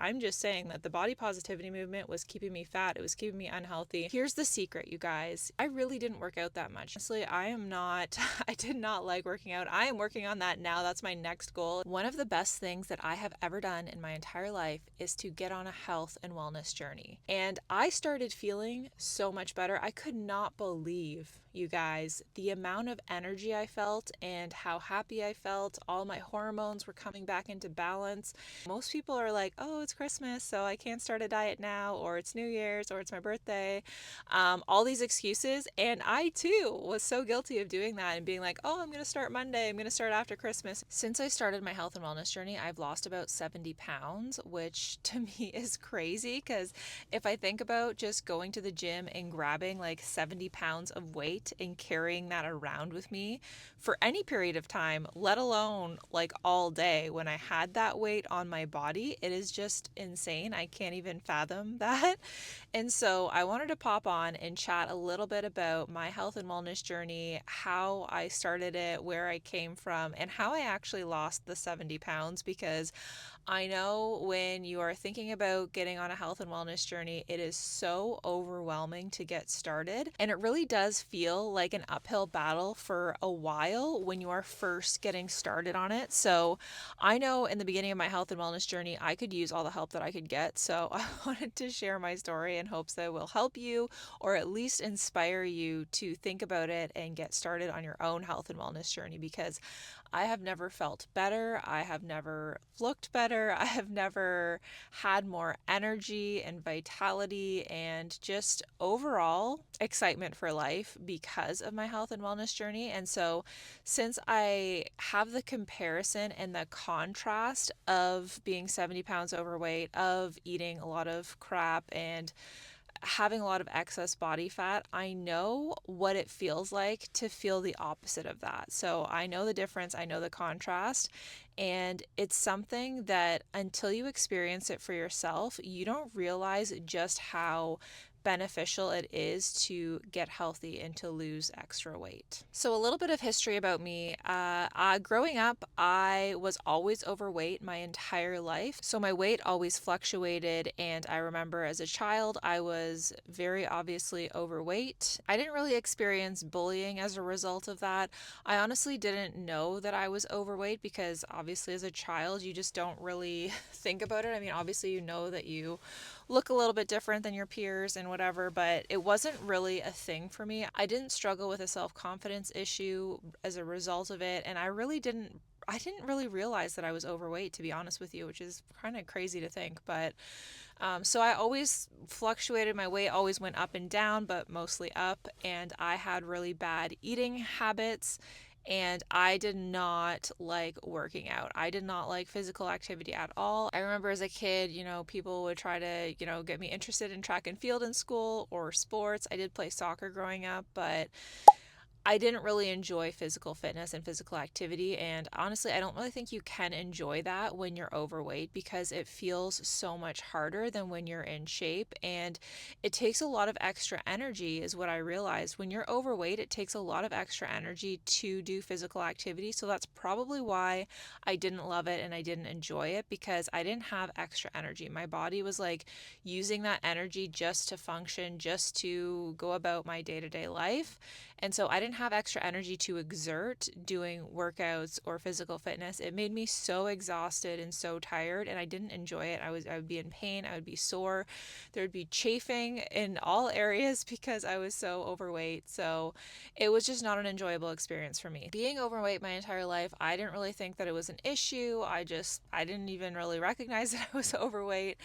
I'm just saying that the body positivity movement was keeping me fat. It was keeping me unhealthy. Here's the secret, you guys. I really didn't work out that much. Honestly, I did not like working out. I am working on that now. That's my next goal. One of the best things that I have ever done in my entire life is to get on a health and wellness journey. And I started feeling so much better. I could not believe, you guys, the amount of energy I felt and how happy I felt. All my hormones were coming back into balance. Most people are like, oh, it's Christmas, so I can't start a diet now, or it's New Year's, or it's my birthday. All these excuses. And I too was so guilty of doing that and being like, oh, I'm going to start Monday. I'm going to start after Christmas. Since I started my health and wellness journey, I've lost about 70 pounds, which to me is crazy because if I think about just going to the gym and grabbing like 70 pounds of weight and carrying that around with me for any period of time, let alone like all day, when I had that weight on my body, it is just insane. I can't even fathom that. And so I wanted to pop on and chat a little bit about my health and wellness journey, how I started it, where I came from, and how I actually lost the 70 pounds, because I know when you are thinking about getting on a health and wellness journey, it is so overwhelming to get started. And it really does feel like an uphill battle for a while when you are first getting started on it. So I know in the beginning of my health and wellness journey, I could use all the help that I could get. So I wanted to share my story in hopes that it will help you or at least inspire you to think about it and get started on your own health and wellness journey, because I have never felt better. I have never looked better. I have never had more energy and vitality and just overall excitement for life because of my health and wellness journey. And so, since I have the comparison and the contrast of being 70 pounds overweight, of eating a lot of crap and having a lot of excess body fat, I know what it feels like to feel the opposite of that. So I know the difference, I know the contrast, and it's something that until you experience it for yourself, you don't realize just how beneficial it is to get healthy and to lose extra weight. So, a little bit of history about me. Growing up, I was always overweight my entire life. So, my weight always fluctuated. And I remember as a child, I was very obviously overweight. I didn't really experience bullying as a result of that. I honestly didn't know that I was overweight because obviously, as a child, you just don't really think about it. I mean, obviously, you know that you look a little bit different than your peers and whatever, but it wasn't really a thing for me. I didn't struggle with a self-confidence issue as a result of it, and I didn't really realize that I was overweight, to be honest with you, which is kind of crazy to think. But so I always fluctuated. My weight always went up and down, but mostly up. And I had really bad eating habits. And I did not like working out. I did not like physical activity at all. I remember as a kid, people would try to, get me interested in track and field in school or sports. I did play soccer growing up, but I didn't really enjoy physical fitness and physical activity. And honestly, I don't really think you can enjoy that when you're overweight because it feels so much harder than when you're in shape. And it takes a lot of extra energy, is what I realized. When you're overweight, it takes a lot of extra energy to do physical activity. So that's probably why I didn't love it and I didn't enjoy it, because I didn't have extra energy. My body was like using that energy just to function, just to go about my day to day life. And so I didn't have extra energy to exert doing workouts or physical fitness. It made me so exhausted and so tired, and I didn't enjoy it. I would be in pain, I would be sore. There would be chafing in all areas because I was so overweight. So it was just not an enjoyable experience for me. Being overweight my entire life, I didn't really think that it was an issue. I didn't even really recognize that I was overweight.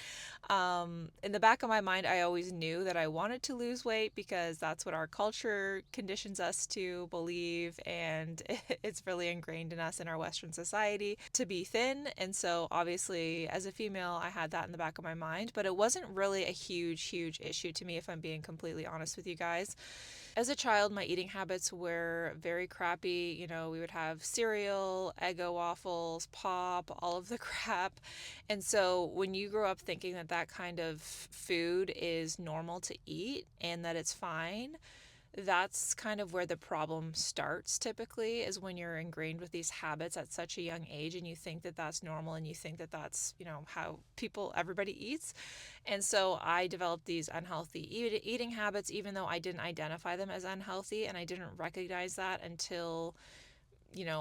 In the back of my mind, I always knew that I wanted to lose weight because that's what our culture conditions us to believe, and it's really ingrained in us in our Western society to be thin. And so, obviously, as a female, I had that in the back of my mind, but it wasn't really a huge, huge issue to me, if I'm being completely honest with you guys. As a child, my eating habits were very crappy. We would have cereal, Eggo waffles, pop, all of the crap. And so when you grow up thinking that that kind of food is normal to eat and that it's fine, that's kind of where the problem starts typically, is when you're ingrained with these habits at such a young age and you think that that's normal and you think that that's, how everybody eats. And so I developed these unhealthy eating habits, even though I didn't identify them as unhealthy, and I didn't recognize that until,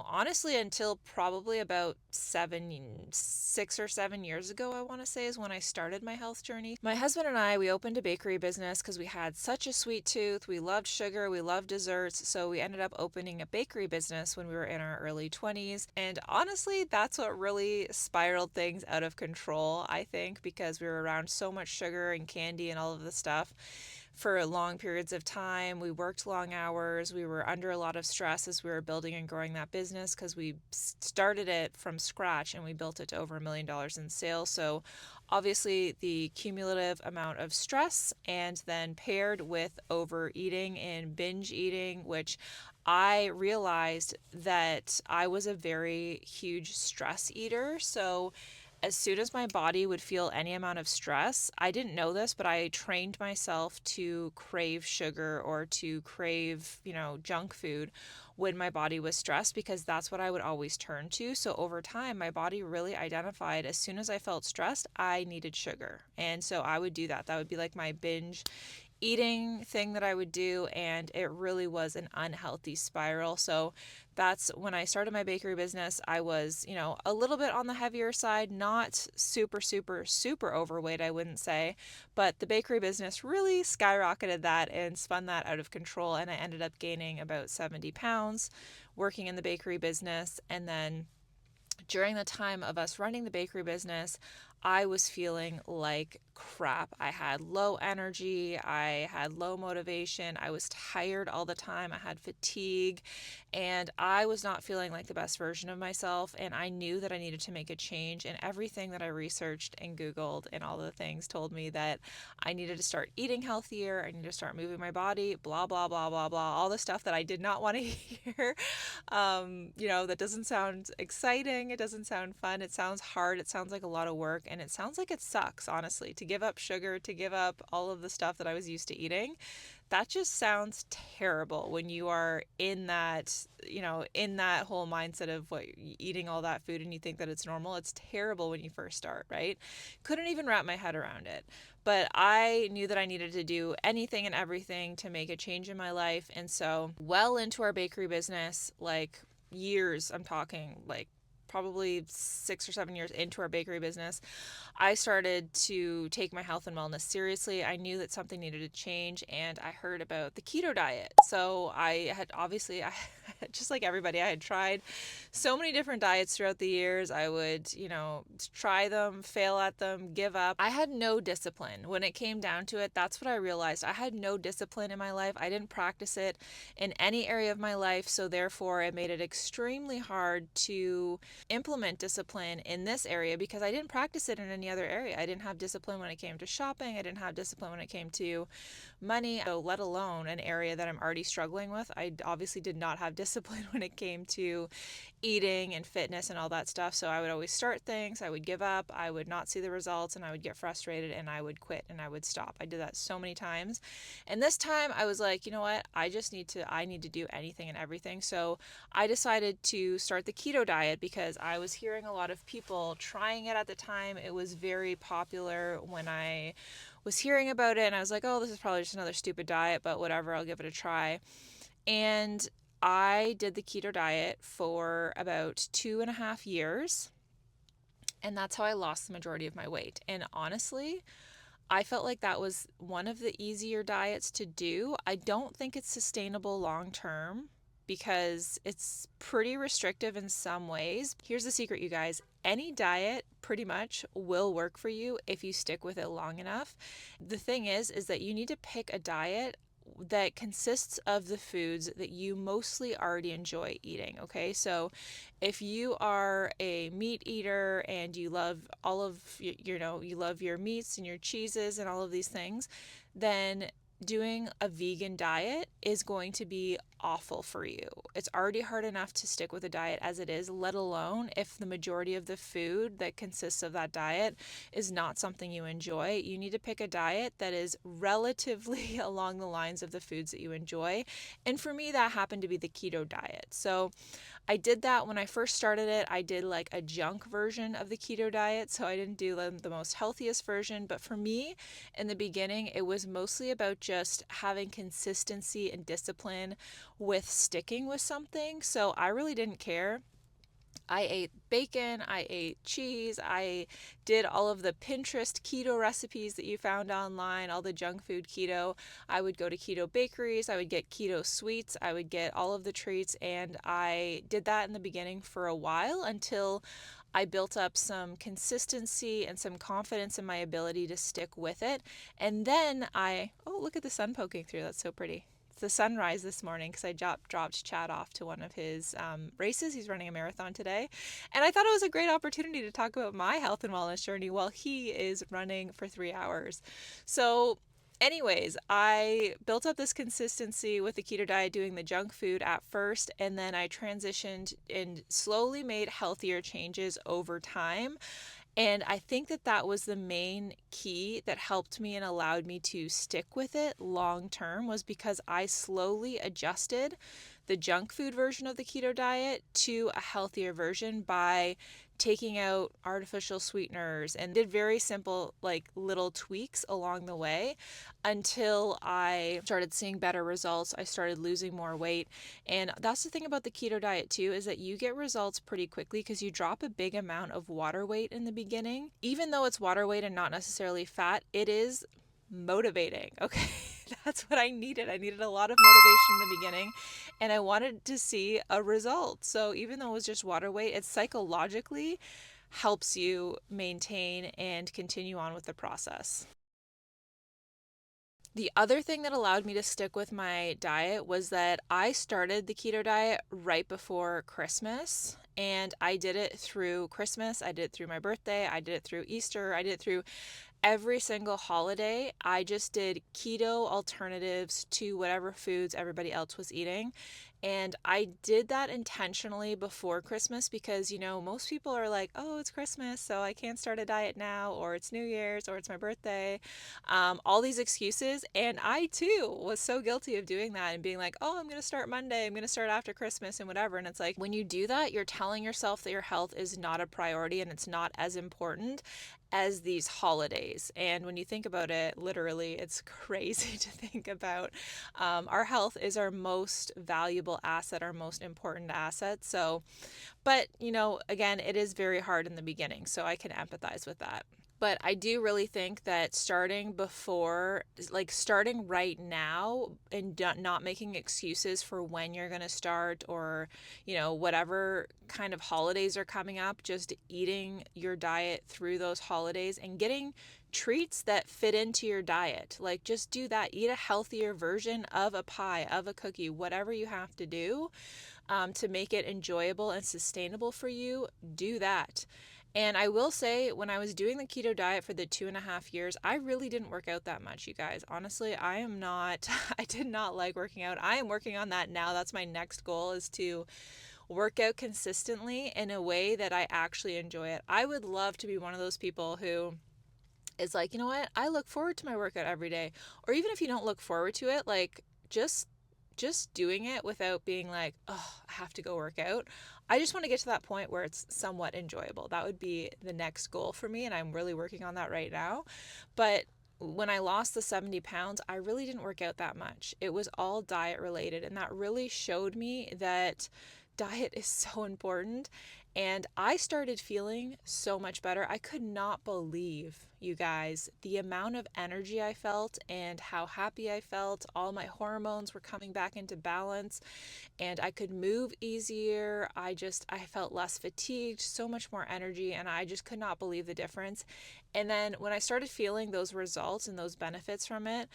honestly, until probably about 6 or 7 years ago, I want to say, is when I started my health journey. My husband and I, we opened a bakery business because we had such a sweet tooth. We loved sugar, we loved desserts. So we ended up opening a bakery business when we were in our early 20s. And honestly, that's what really spiraled things out of control, I think, because we were around so much sugar and candy and all of the stuff for long periods of time. We worked long hours. We were under a lot of stress as we were building and growing that business, because we started it from scratch and we built it to over $1 million in sales. So obviously the cumulative amount of stress, and then paired with overeating and binge eating, which I realized that I was a very huge stress eater. So as soon as my body would feel any amount of stress, I didn't know this, but I trained myself to crave sugar or to crave, junk food when my body was stressed, because that's what I would always turn to. So over time, my body really identified, as soon as I felt stressed, I needed sugar. And so I would do that. That would be like my binge eating thing that I would do, and it really was an unhealthy spiral. So that's when I started my bakery business. I was, a little bit on the heavier side, not super, super, super overweight, I wouldn't say, but the bakery business really skyrocketed that and spun that out of control. And I ended up gaining about 70 pounds working in the bakery business. And then during the time of us running the bakery business, I was feeling like crap. I had low energy. I had low motivation. I was tired all the time. I had fatigue, and I was not feeling like the best version of myself. And I knew that I needed to make a change. And everything that I researched and Googled and all the things told me that I needed to start eating healthier. I needed to start moving my body, blah, blah, blah, blah, blah, all the stuff that I did not want to hear. That doesn't sound exciting. It doesn't sound fun. It sounds hard. It sounds like a lot of work. And it sounds like it sucks, honestly, to give up sugar, to give up all of the stuff that I was used to eating. That just sounds terrible when you are in that, in that whole mindset of eating all that food and you think that it's normal. It's terrible when you first start, right? Couldn't even wrap my head around it. But I knew that I needed to do anything and everything to make a change in my life. And so, well into our bakery business, like years, I'm talking like probably 6 or 7 years into our bakery business, I started to take my health and wellness seriously. I knew that something needed to change, and I heard about the keto diet. So I had obviously, just like everybody, I had tried so many different diets throughout the years. I would, try them, fail at them, give up. I had no discipline. When it came down to it, that's what I realized. I had no discipline in my life. I didn't practice it in any area of my life. So therefore, it made it extremely hard to implement discipline in this area, because I didn't practice it in any other area. I didn't have discipline when it came to shopping. I didn't have discipline when it came to money, so let alone an area that I'm already struggling with. I obviously did not have discipline when it came to eating and fitness and all that stuff. So I would always start things, I would give up, I would not see the results, and I would get frustrated and I would quit and I would stop. I did that so many times. And this time I was like, you know what? I need to do anything and everything. So I decided to start the keto diet because I was hearing a lot of people trying it at the time. It was very popular when I was hearing about it, and I was like, oh, this is probably just another stupid diet, but whatever, I'll give it a try. And I did the keto diet for about 2.5 years, and that's how I lost the majority of my weight. And honestly, I felt like that was one of the easier diets to do. I don't think it's sustainable long term because it's pretty restrictive in some ways. Here's the secret, you guys. Any diet pretty much will work for you if you stick with it long enough. The thing is that you need to pick a diet that consists of the foods that you mostly already enjoy eating, okay? So if you are a meat eater and you love all of, you love your meats and your cheeses and all of these things, then doing a vegan diet is going to be awful for you. It's already hard enough to stick with a diet as it is, let alone if the majority of the food that consists of that diet is not something you enjoy. You need to pick a diet that is relatively along the lines of the foods that you enjoy. And for me, that happened to be the keto diet. So I did that when I first started it. I did like a junk version of the keto diet, so I didn't do the most healthiest version. But for me, in the beginning, it was mostly about just having consistency and discipline with sticking with something. So I really didn't care. I ate bacon, I ate cheese, I did all of the Pinterest keto recipes that you found online, all the junk food keto. I would go to keto bakeries, I would get keto sweets, I would get all of the treats, and I did that in the beginning for a while until I built up some consistency and some confidence in my ability to stick with it. And then oh, look at the sun poking through. That's so pretty. It's the sunrise this morning because I dropped Chad off to one of his races. He's running a marathon today. And I thought it was a great opportunity to talk about my health and wellness journey while he is running for 3 hours. So anyways, I built up this consistency with the keto diet, doing the junk food at first, and then I transitioned and slowly made healthier changes over time. And I think that that was the main key that helped me and allowed me to stick with it long term, was because I slowly adjusted the junk food version of the keto diet to a healthier version by taking out artificial sweeteners and did very simple, like little tweaks along the way until I started seeing better results. I started losing more weight. And that's the thing about the keto diet too, is that you get results pretty quickly because you drop a big amount of water weight in the beginning. Even though it's water weight and not necessarily fat, it is motivating. Okay. That's what I needed. I needed a lot of motivation in the beginning and I wanted to see a result. So even though it was just water weight, it psychologically helps you maintain and continue on with the process. The other thing that allowed me to stick with my diet was that I started the keto diet right before Christmas. And I did it through Christmas, I did it through my birthday, I did it through Easter, I did it through every single holiday. I just did keto alternatives to whatever foods everybody else was eating. And I did that intentionally before Christmas because, most people are like, oh, it's Christmas, so I can't start a diet now, or it's New Year's, or it's my birthday. All these excuses. And I too was so guilty of doing that and being like, oh, I'm going to start Monday, I'm going to start after Christmas and whatever. And it's like, when you do that, you're telling yourself that your health is not a priority and it's not as important as these holidays. And when you think about it, literally, it's crazy to think about. Our health is our most valuable asset, our most important asset. So, but, again, it is very hard in the beginning. So I can empathize with that. But I do really think that starting right now and not making excuses for when you're going to start, or, whatever kind of holidays are coming up, just eating your diet through those holidays and getting treats that fit into your diet. Like, just do that. Eat a healthier version of a pie, of a cookie, whatever you have to do to make it enjoyable and sustainable for you. Do that. And I will say, when I was doing the keto diet for the 2.5 years, I really didn't work out that much, you guys. Honestly, I did not like working out. I am working on that now. That's my next goal, is to work out consistently in a way that I actually enjoy it. I would love to be one of those people who is like, you know what? I look forward to my workout every day. Or even if you don't look forward to it, like just doing it without being like, oh, I have to go work out. I just want to get to that point where it's somewhat enjoyable. That would be the next goal for me, and I'm really working on that right now. But when I lost the 70 pounds, I really didn't work out that much. It was all diet related, and that really showed me that diet is so important. And I started feeling so much better. I could not believe, you guys, the amount of energy I felt and how happy I felt. All my hormones were coming back into balance and I could move easier. I felt less fatigued, so much more energy, and I just could not believe the difference. And then when I started feeling those results and those benefits from it,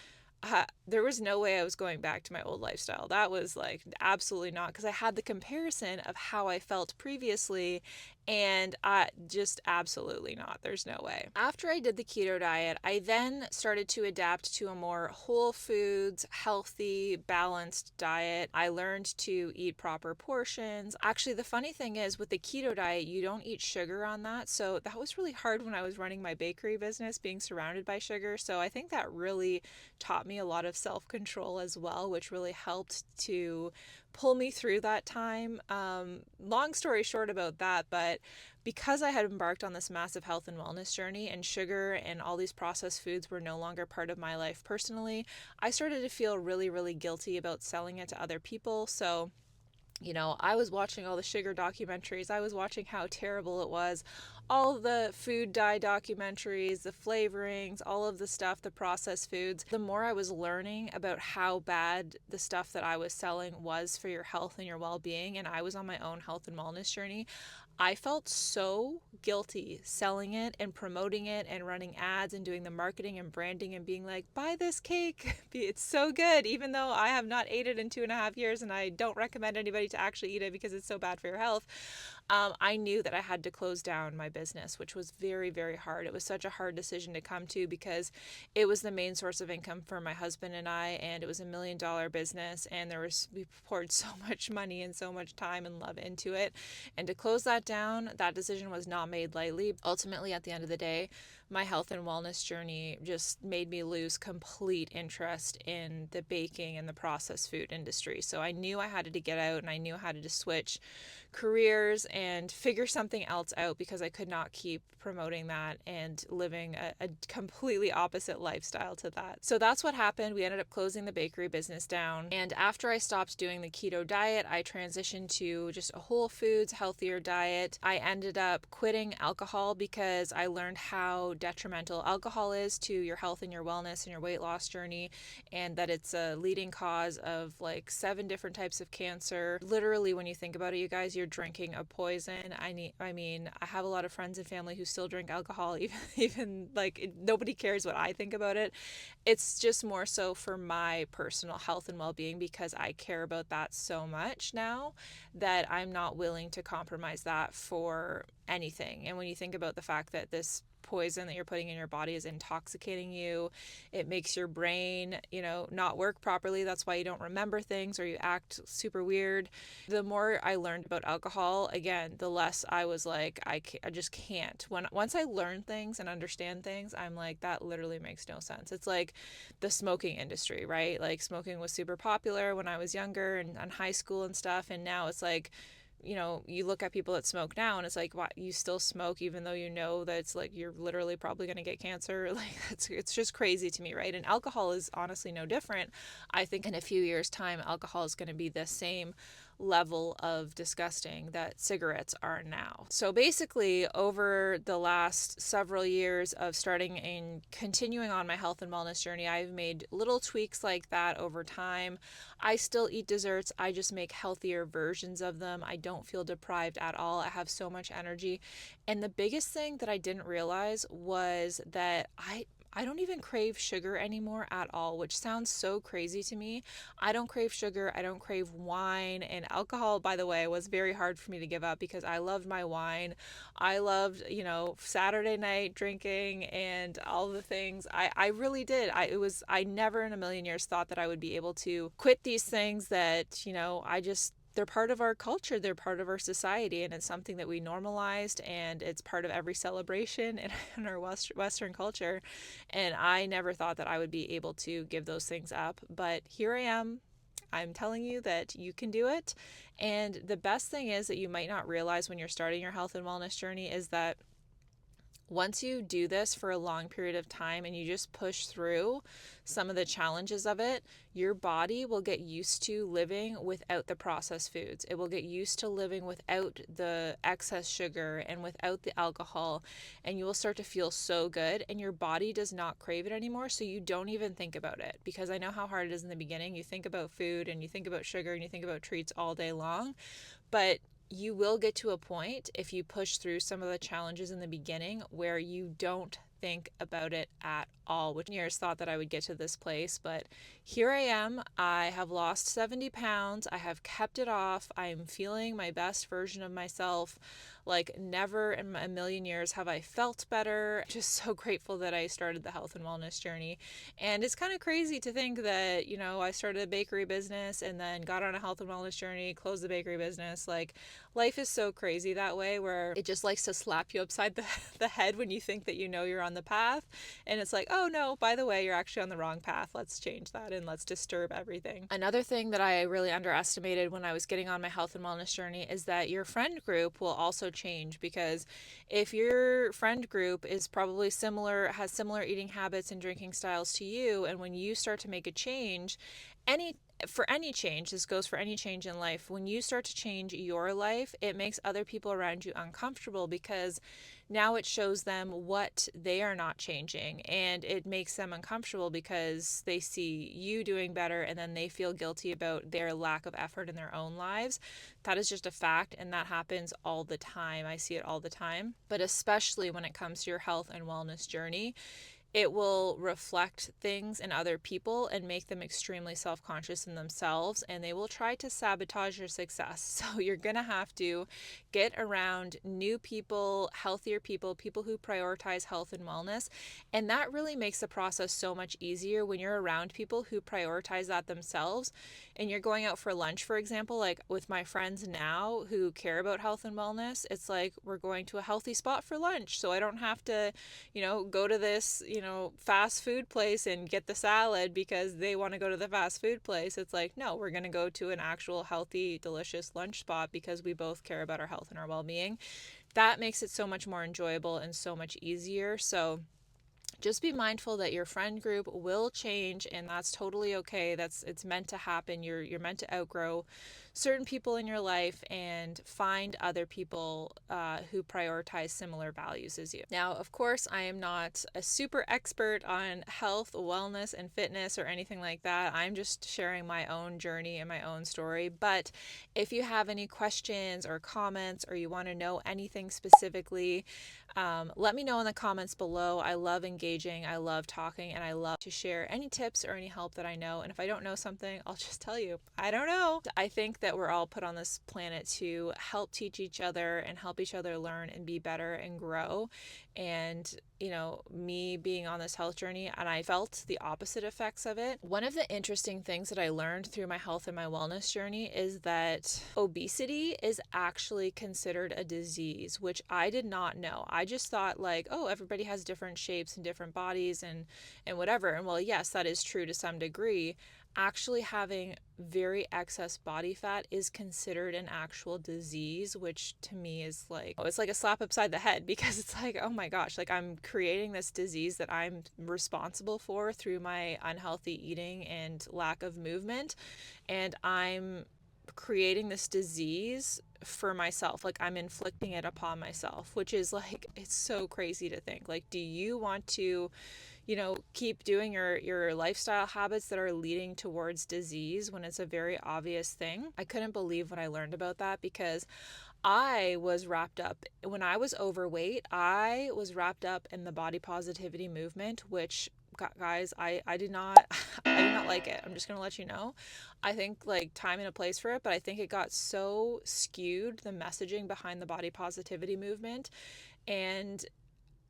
there was no way I was going back to my old lifestyle. That was like absolutely not, because I had the comparison of how I felt previously, and I just absolutely not. There's no way. After I did the keto diet, I then started to adapt to a more whole foods, healthy, balanced diet. I learned to eat proper portions. Actually, the funny thing is with the keto diet, you don't eat sugar on that. So that was really hard when I was running my bakery business, being surrounded by sugar. So I think that really taught me a lot of self-control as well, which really helped to pull me through that time. Long story short about that, but because I had embarked on this massive health and wellness journey, and sugar and all these processed foods were no longer part of my life personally, I started to feel really, really guilty about selling it to other people. So I was watching all the sugar documentaries. I was watching how terrible it was. All the food dye documentaries, the flavorings, all of the stuff, the processed foods. The more I was learning about how bad the stuff that I was selling was for your health and your well-being, and I was on my own health and wellness journey, I felt so guilty selling it and promoting it and running ads and doing the marketing and branding and being like, buy this cake. It's so good, even though I have not ate it in 2.5 years and I don't recommend anybody to actually eat it because it's so bad for your health. I knew that I had to close down my business, which was very, very hard. It was such a hard decision to come to because it was the main source of income for my husband and I, and it was $1 million business, and we poured so much money and so much time and love into it. And to close that down, that decision was not made lightly. Ultimately, at the end of the day, my health and wellness journey just made me lose complete interest in the baking and the processed food industry. So I knew I had to get out, and I knew how to just switch careers and figure something else out, because I could not keep promoting that and living a completely opposite lifestyle to that. So that's what happened. We ended up closing the bakery business down. And after I stopped doing the keto diet, I transitioned to just a whole foods, healthier diet. I ended up quitting alcohol because I learned how detrimental alcohol is to your health and your wellness and your weight loss journey, and that it's a leading cause of like 7 different types of cancer. Literally, when you think about it, you guys, you're drinking a poison. I mean, I have a lot of friends and family who still drink alcohol, even like nobody cares what I think about it. It's just more so for my personal health and well-being, because I care about that so much now that I'm not willing to compromise that for anything. And when you think about the fact that this poison that you're putting in your body is intoxicating you, it makes your brain, not work properly. That's why you don't remember things or you act super weird. The more I learned about alcohol, again, the less I was like, I just can't. Once I learn things and understand things, I'm like, that literally makes no sense. It's like the smoking industry, right? Like smoking was super popular when I was younger and in high school and stuff, and now it's like, you look at people that smoke now and it's like, what, you still smoke even though you know that it's like you're literally probably going to get cancer. Like it's just crazy to me, right? And alcohol is honestly no different. I think in a few years' time, alcohol is going to be the same level of disgusting that cigarettes are now. So basically, over the last several years of starting and continuing on my health and wellness journey, I've made little tweaks like that over time. I still eat desserts. I just make healthier versions of them. I don't feel deprived at all. I have so much energy. And the biggest thing that I didn't realize was that I don't even crave sugar anymore at all, which sounds so crazy to me. I don't crave sugar. I don't crave wine. And alcohol, by the way, was very hard for me to give up because I loved my wine. I loved, Saturday night drinking and all the things. I really did. I never in a million years thought that I would be able to quit these things that, they're part of our culture, they're part of our society, and it's something that we normalized, and it's part of every celebration in our Western culture. And I never thought that I would be able to give those things up, but here I am. I'm telling you that you can do it. And the best thing is that you might not realize when you're starting your health and wellness journey is that once you do this for a long period of time and you just push through some of the challenges of it, your body will get used to living without the processed foods. It will get used to living without the excess sugar and without the alcohol, and you will start to feel so good, and your body does not crave it anymore, so you don't even think about it. Because I know how hard it is in the beginning. You think about food and you think about sugar and you think about treats all day long, but you will get to a point, if you push through some of the challenges in the beginning, where you don't think about it at all, which years thought that I would get to this place, but here I am. I have lost 70 pounds. I have kept it off. I am feeling my best version of myself. Like, never in a million years have I felt better. Just so grateful that I started the health and wellness journey. And it's kind of crazy to think that, I started a bakery business and then got on a health and wellness journey, closed the bakery business. Like, life is so crazy that way, where it just likes to slap you upside the head when you think that you're on the path. And it's like, oh no, by the way, you're actually on the wrong path. Let's change that and let's disturb everything. Another thing that I really underestimated when I was getting on my health and wellness journey is that your friend group will also change, because if your friend group is probably similar, has similar eating habits and drinking styles to you, and when you start to make a change, for any change, this goes for any change in life, when you start to change your life, it makes other people around you uncomfortable, because now it shows them what they are not changing, and it makes them uncomfortable because they see you doing better, and then they feel guilty about their lack of effort in their own lives. That is just a fact, and that happens all the time. I see it all the time, but especially when it comes to your health and wellness journey, it will reflect things in other people and make them extremely self-conscious in themselves, and they will try to sabotage your success. So you're going to have to get around new people, healthier people, people who prioritize health and wellness. And that really makes the process so much easier when you're around people who prioritize that themselves. And you're going out for lunch, for example, like with my friends now who care about health and wellness, it's like we're going to a healthy spot for lunch. So I don't have to, go to this, fast food place and get the salad because they want to go to the fast food place. It's like, no, we're going to go to an actual healthy, delicious lunch spot because we both care about our health and our well-being. That makes it so much more enjoyable and so much easier. So just be mindful that your friend group will change, and that's totally okay. It's meant to happen. You're meant to outgrow certain people in your life and find other people who prioritize similar values as you. Now, of course, I am not a super expert on health, wellness, and fitness or anything like that. I'm just sharing my own journey and my own story. But if you have any questions or comments, or you want to know anything specifically, let me know in the comments below. I love engaging, I love talking, and I love to share any tips or any help that I know. And if I don't know something, I'll just tell you, I don't know. I think that we're all put on this planet to help teach each other and help each other learn and be better and grow. And, me being on this health journey, and I felt the opposite effects of it. One of the interesting things that I learned through my health and my wellness journey is that obesity is actually considered a disease, which I did not know. I just thought like, oh, everybody has different shapes and different bodies and whatever. And well, yes, that is true to some degree. Actually having very excess body fat is considered an actual disease, which to me is like, it's like a slap upside the head, because it's like, oh my gosh, like I'm creating this disease that I'm responsible for through my unhealthy eating and lack of movement. And I'm creating this disease for myself. Like I'm inflicting it upon myself, which is like, it's so crazy to think. Like, do you want to keep doing your lifestyle habits that are leading towards disease when it's a very obvious thing? I couldn't believe when I learned about that, because I was wrapped up, when I was overweight, I was wrapped up in the body positivity movement, which, guys, I did not I did not like it. I'm just going to let you know. I think like time and a place for it, but I think it got so skewed, the messaging behind the body positivity movement. And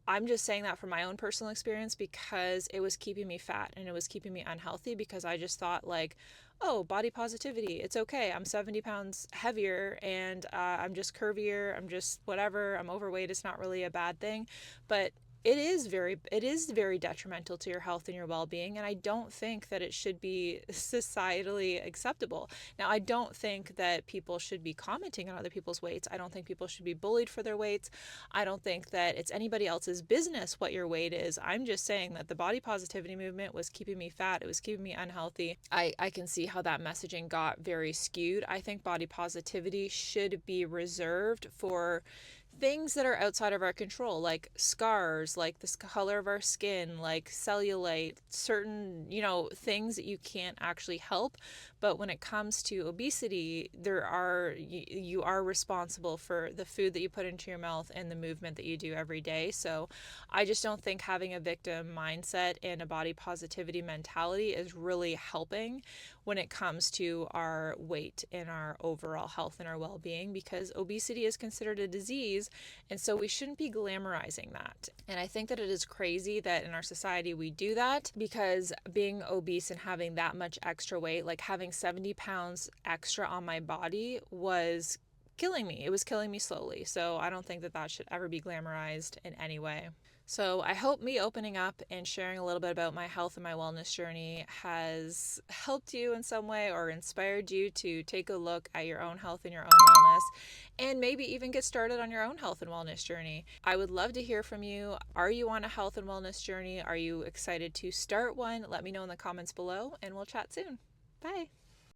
I'm just saying that from my own personal experience, because it was keeping me fat and it was keeping me unhealthy, because I just thought like, oh, body positivity, it's okay. I'm 70 pounds heavier and I'm just curvier. I'm just whatever. I'm overweight. It's not really a bad thing. But it is very detrimental to your health and your well-being, and I don't think that it should be societally acceptable. Now, I don't think that people should be commenting on other people's weights. I don't think people should be bullied for their weights. I don't think that it's anybody else's business what your weight is. I'm just saying that the body positivity movement was keeping me fat. It was keeping me unhealthy. I can see how that messaging got very skewed. I think body positivity should be reserved for things that are outside of our control, like scars, like the color of our skin, like cellulite, certain, things that you can't actually help. But when it comes to obesity, you are responsible for the food that you put into your mouth and the movement that you do every day. So I just don't think having a victim mindset and a body positivity mentality is really helping when it comes to our weight and our overall health and our well-being, because obesity is considered a disease, and so we shouldn't be glamorizing that. And I think that it is crazy that in our society we do that, because being obese and having that much extra weight, like having 70 pounds extra on my body, was killing me. It was killing me slowly. So I don't think that that should ever be glamorized in any way. So I hope me opening up and sharing a little bit about my health and my wellness journey has helped you in some way, or inspired you to take a look at your own health and your own wellness, and maybe even get started on your own health and wellness journey. I would love to hear from you. Are you on a health and wellness journey? Are you excited to start one? Let me know in the comments below, and we'll chat soon. Bye.